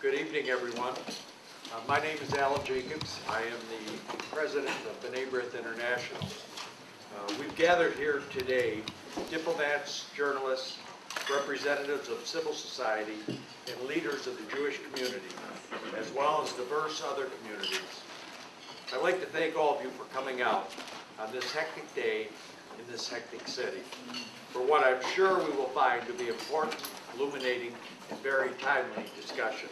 Good evening, everyone. My name is Allan Jacobs. I am the president of B'nai B'rith International. We've gathered here today diplomats, journalists, representatives of civil society, and leaders of the Jewish community, as well as diverse other communities. I'd like to thank all of you for coming out on this hectic day in this hectic city for what I'm sure we will find to be important, illuminating, and very timely discussion.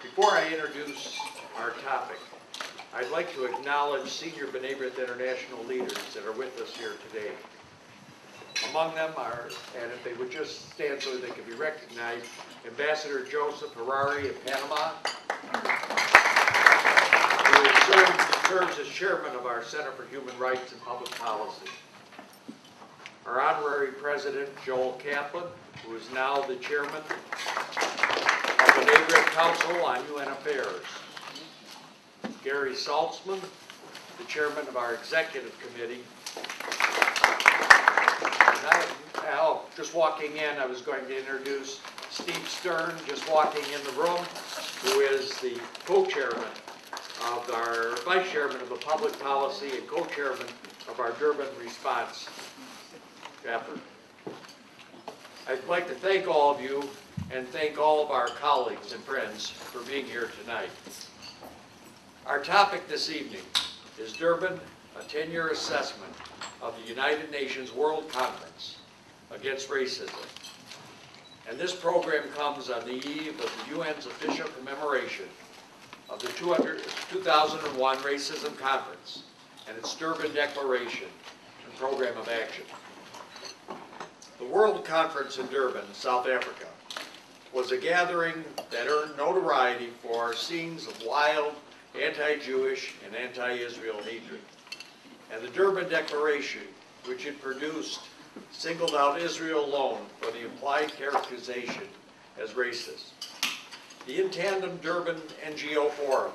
Before I introduce our topic, I'd like to acknowledge senior B'nai B'rith International leaders that are with us here today. Among them are, and if they would just stand so they can be recognized, Ambassador Joseph Harari of Panama, who serves as chairman of our Center for Human Rights and Public Policy. Our honorary president, Joel Kaplan, who is now the chairman of the B'nai B'rith Council on UN Affairs. Gary Saltzman, the chairman of our executive committee. Just walking in, I was going to introduce Steve Stern, just walking in the room, who is the co-chairman of our vice chairman of the public policy and co-chairman of our Durban response effort. I'd like to thank all of you and thank all of our colleagues and friends for being here tonight. Our topic this evening is Durban, a 10-year assessment of the United Nations World Conference Against Racism. And this program comes on the eve of the UN's official commemoration of the 2001 Racism Conference and its Durban Declaration and Program of Action. The World Conference in Durban, South Africa, was a gathering that earned notoriety for scenes of wild, anti-Jewish and anti-Israel hatred. And the Durban Declaration, which it produced, singled out Israel alone for the implied characterization as racist. The in tandem Durban NGO Forum,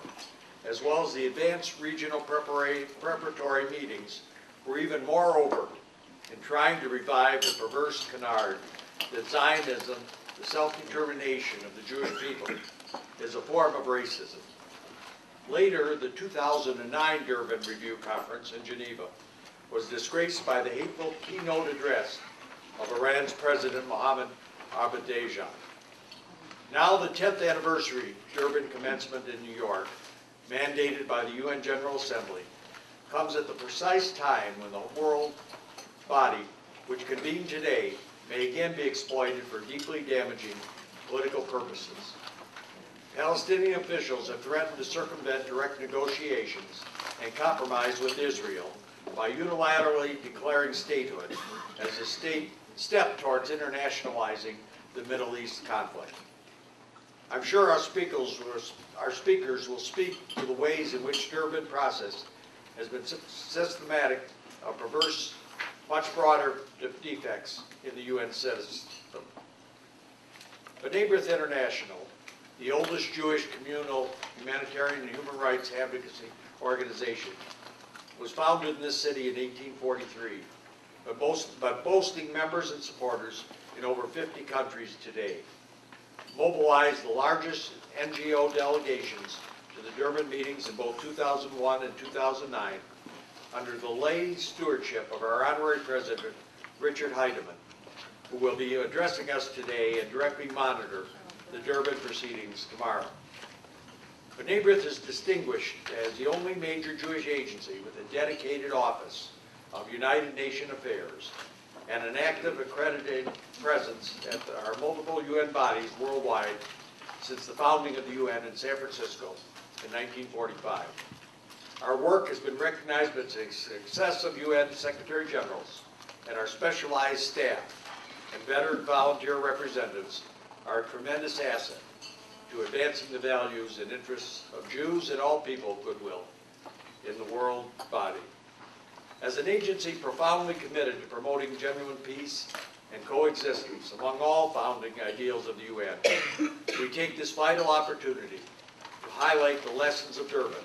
as well as the advanced regional preparatory meetings, were even more overt in trying to revive the perverse canard that Zionism, the self-determination of the Jewish people, is a form of racism. Later, the 2009 Durban Review Conference in Geneva was disgraced by the hateful keynote address of Iran's President Mohammed Ahmadinejad. Now the 10th anniversary Durban commencement in New York, mandated by the UN General Assembly, comes at the precise time when the world body, which convened today, may again be exploited for deeply damaging political purposes. Palestinian officials have threatened to circumvent direct negotiations and compromise with Israel by unilaterally declaring statehood as a step towards internationalizing the Middle East conflict. I'm sure our speakers will speak to the ways in which Durban process has been systematic of perverse, much broader defects in the UN system. B'nai B'rith International, the oldest Jewish communal humanitarian and human rights advocacy organization, was founded in this city in 1843, but boasting members and supporters in over 50 countries today. Mobilized the largest NGO delegations to the Durban meetings in both 2001 and 2009 under the lay stewardship of our honorary president, Richard Heidemann, who will be addressing us today and directly monitor the Durban proceedings tomorrow. B'nai B'rith is distinguished as the only major Jewish agency with a dedicated office of United Nations Affairs and an active accredited presence at our multiple UN bodies worldwide since the founding of the UN in San Francisco in 1945. Our work has been recognized by the success of UN Secretary Generals, and our specialized staff and veteran volunteer representatives are a tremendous asset to advancing the values and interests of Jews and all people of goodwill in the world body. As an agency profoundly committed to promoting genuine peace and coexistence among all founding ideals of the UN, we take this vital opportunity to highlight the lessons of Durban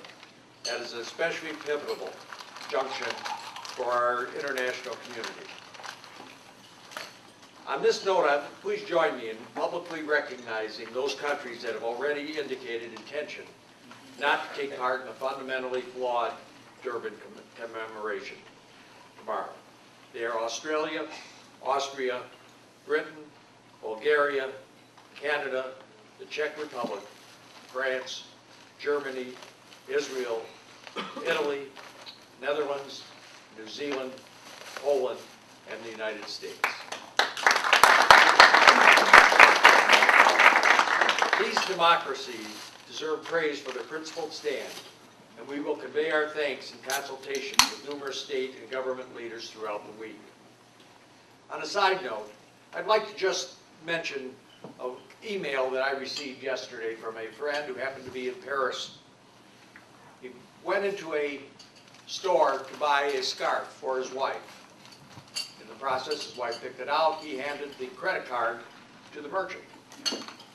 at an especially pivotal junction for our international community. On this note, please join me in publicly recognizing those countries that have already indicated intention not to take part in the fundamentally flawed Durban commemoration tomorrow. They are Australia, Austria, Britain, Bulgaria, Canada, the Czech Republic, France, Germany, Israel, Italy, Netherlands, New Zealand, Poland, and the United States. These democracies deserve praise for their principled stand, and we will convey our thanks in consultation with numerous state and government leaders throughout the week. On a side note, I'd like to just mention an email that I received yesterday from a friend who happened to be in Paris. He went into a store to buy a scarf for his wife. In the process, his wife picked it out. He handed the credit card to the merchant.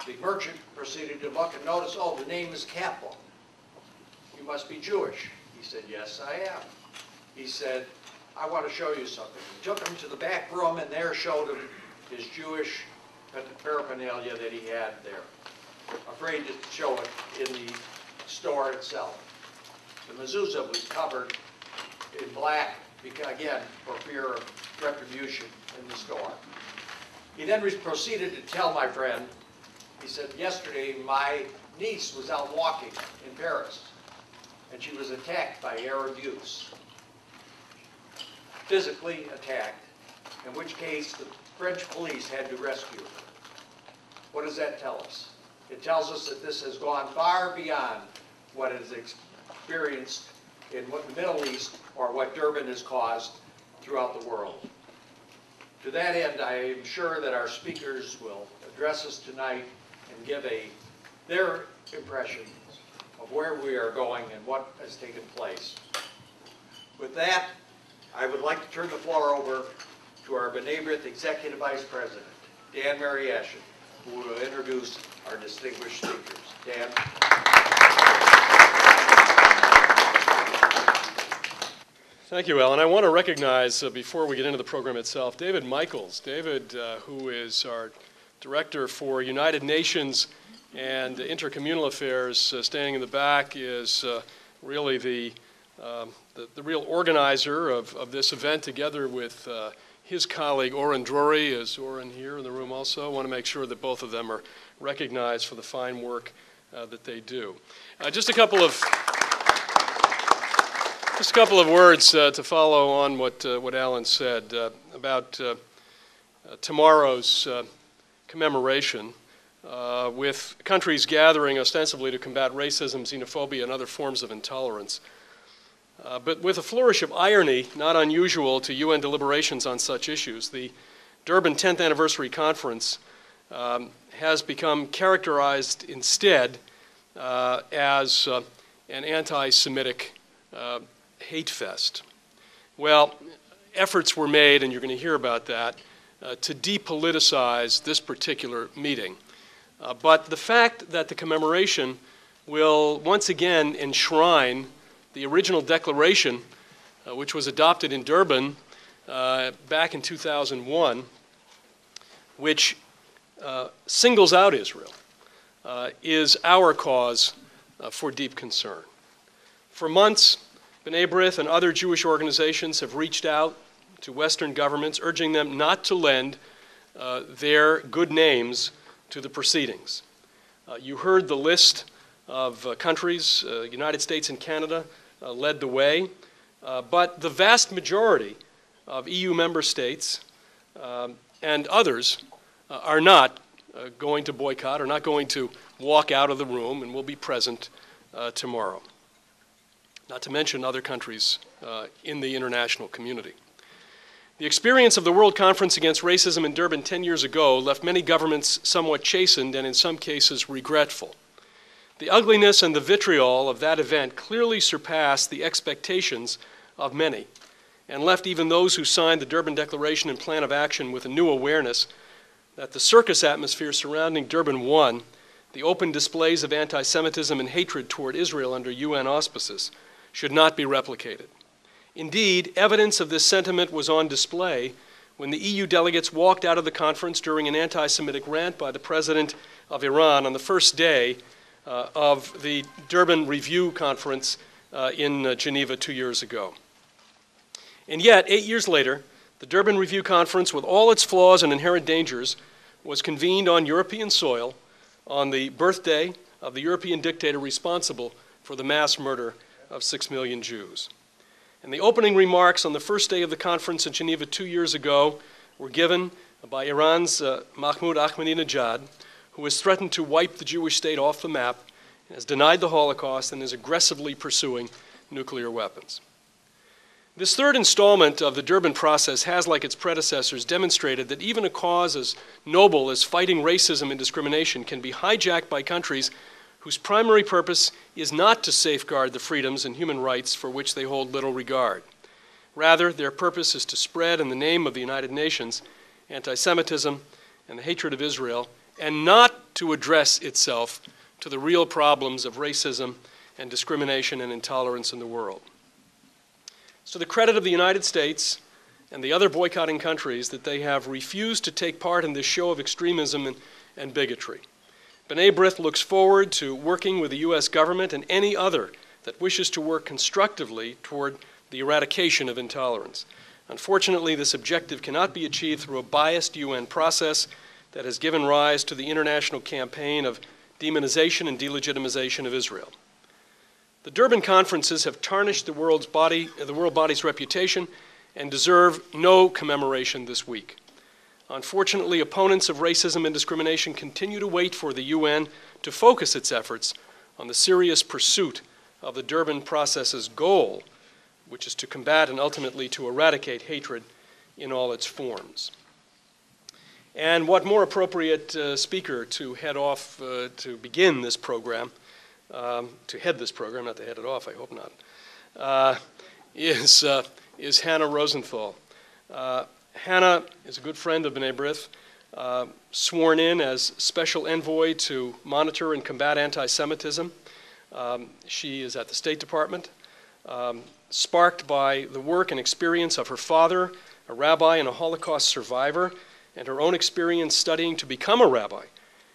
The merchant proceeded to look and notice, oh, the name is Campbell. You must be Jewish. He said, yes, I am. He said, I want to show you something. He took him to the back room and there showed him his Jewish paraphernalia that he had there. Afraid to show it in the store itself. The mezuzah was covered in black, again, for fear of retribution in the store. He then proceeded to tell my friend, he said, yesterday my niece was out walking in Paris and she was attacked by Arab youths. Physically attacked, in which case the French police had to rescue her. What does that tell us? It tells us that this has gone far beyond what is experienced in the Middle East or what Durban has caused throughout the world. To that end, I am sure that our speakers will address us tonight and give their impressions of where we are going and what has taken place. With that, I would like to turn the floor over to our B'nai B'rith Executive Vice President, Dan Mariaschin, who will introduce our distinguished speakers. Dan. Thank you, Allan. I want to recognize, before we get into the program itself, David Michaels. David, who is our Director for United Nations and Intercommunal Affairs, standing in the back, is really the real organizer of this event, together with his colleague Oren Drury. Is Oren here in the room also? I want to make sure that both of them are recognized for the fine work that they do. Just a couple of words to follow on what Allan said about tomorrow's commemoration, with countries gathering ostensibly to combat racism, xenophobia, and other forms of intolerance. But with a flourish of irony not unusual to UN deliberations on such issues, the Durban 10th Anniversary Conference has become characterized instead as an anti-Semitic hate fest. Well, efforts were made, and you're going to hear about that, to depoliticize this particular meeting. But the fact that the commemoration will once again enshrine the original declaration, which was adopted in Durban back in 2001, which singles out Israel, is our cause for deep concern. For months, B'nai B'rith and other Jewish organizations have reached out to Western governments, urging them not to lend their good names to the proceedings. You heard the list of countries. United States and Canada led the way, but the vast majority of EU member states and others are not going to boycott, are not going to walk out of the room, and will be present tomorrow. Not to mention other countries in the international community. The experience of the World Conference Against Racism in Durban 10 years ago left many governments somewhat chastened and in some cases regretful. The ugliness and the vitriol of that event clearly surpassed the expectations of many and left even those who signed the Durban Declaration and Plan of Action with a new awareness that the circus atmosphere surrounding Durban 1, the open displays of anti-Semitism and hatred toward Israel under UN auspices, should not be replicated. Indeed, evidence of this sentiment was on display when the EU delegates walked out of the conference during an anti-Semitic rant by the president of Iran on the first day of the Durban Review Conference in Geneva 2 years ago. And yet, 8 years later, the Durban Review Conference, with all its flaws and inherent dangers, was convened on European soil on the birthday of the European dictator responsible for the mass murder of 6 million Jews. And the opening remarks on the first day of the conference in Geneva 2 years ago were given by Iran's Mahmoud Ahmadinejad, who has threatened to wipe the Jewish state off the map, has denied the Holocaust, and is aggressively pursuing nuclear weapons. This third installment of the Durban process has, like its predecessors, demonstrated that even a cause as noble as fighting racism and discrimination can be hijacked by countries whose primary purpose is not to safeguard the freedoms and human rights for which they hold little regard. Rather, their purpose is to spread, in the name of the United Nations, anti-Semitism and the hatred of Israel, and not to address itself to the real problems of racism and discrimination and intolerance in the world. It's to the credit of the United States and the other boycotting countries that they have refused to take part in this show of extremism and bigotry. B'nai B'rith looks forward to working with the U.S. government and any other that wishes to work constructively toward the eradication of intolerance. Unfortunately, this objective cannot be achieved through a biased UN process that has given rise to the international campaign of demonization and delegitimization of Israel. The Durban conferences have tarnished the world body's reputation and deserve no commemoration this week. Unfortunately, opponents of racism and discrimination continue to wait for the UN to focus its efforts on the serious pursuit of the Durban process's goal, which is to combat and ultimately to eradicate hatred in all its forms. And what more appropriate speaker to head off, to begin this program, to head this program, not to head it off, I hope not, is Hannah Rosenthal. Hannah is a good friend of B'nai B'rith, sworn in as special envoy to monitor and combat anti-Semitism. She is at the State Department, sparked by the work and experience of her father, a rabbi and a Holocaust survivor, and her own experience studying to become a rabbi.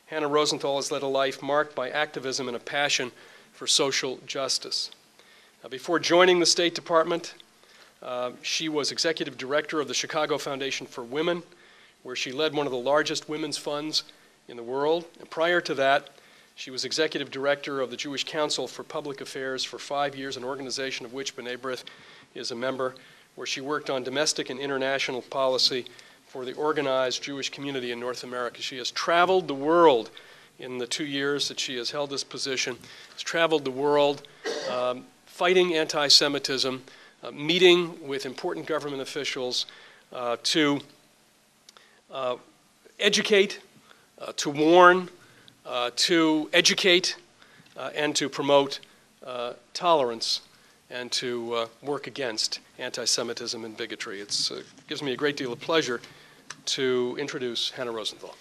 Hannah Rosenthal has led a life marked by activism and a passion for social justice. Before joining the State Department, she was executive director of the Chicago Foundation for Women, where she led one of the largest women's funds in the world. And prior to that, she was executive director of the Jewish Council for Public Affairs for 5 years, an organization of which B'nai B'rith is a member, where she worked on domestic and international policy for the organized Jewish community in North America. She has traveled the world in the 2 years that she has held this position, has traveled the world fighting anti-Semitism, meeting with important government officials to educate, to warn, to educate, and to promote tolerance and to work against anti-Semitism and bigotry. It gives me a great deal of pleasure to introduce Hannah Rosenthal.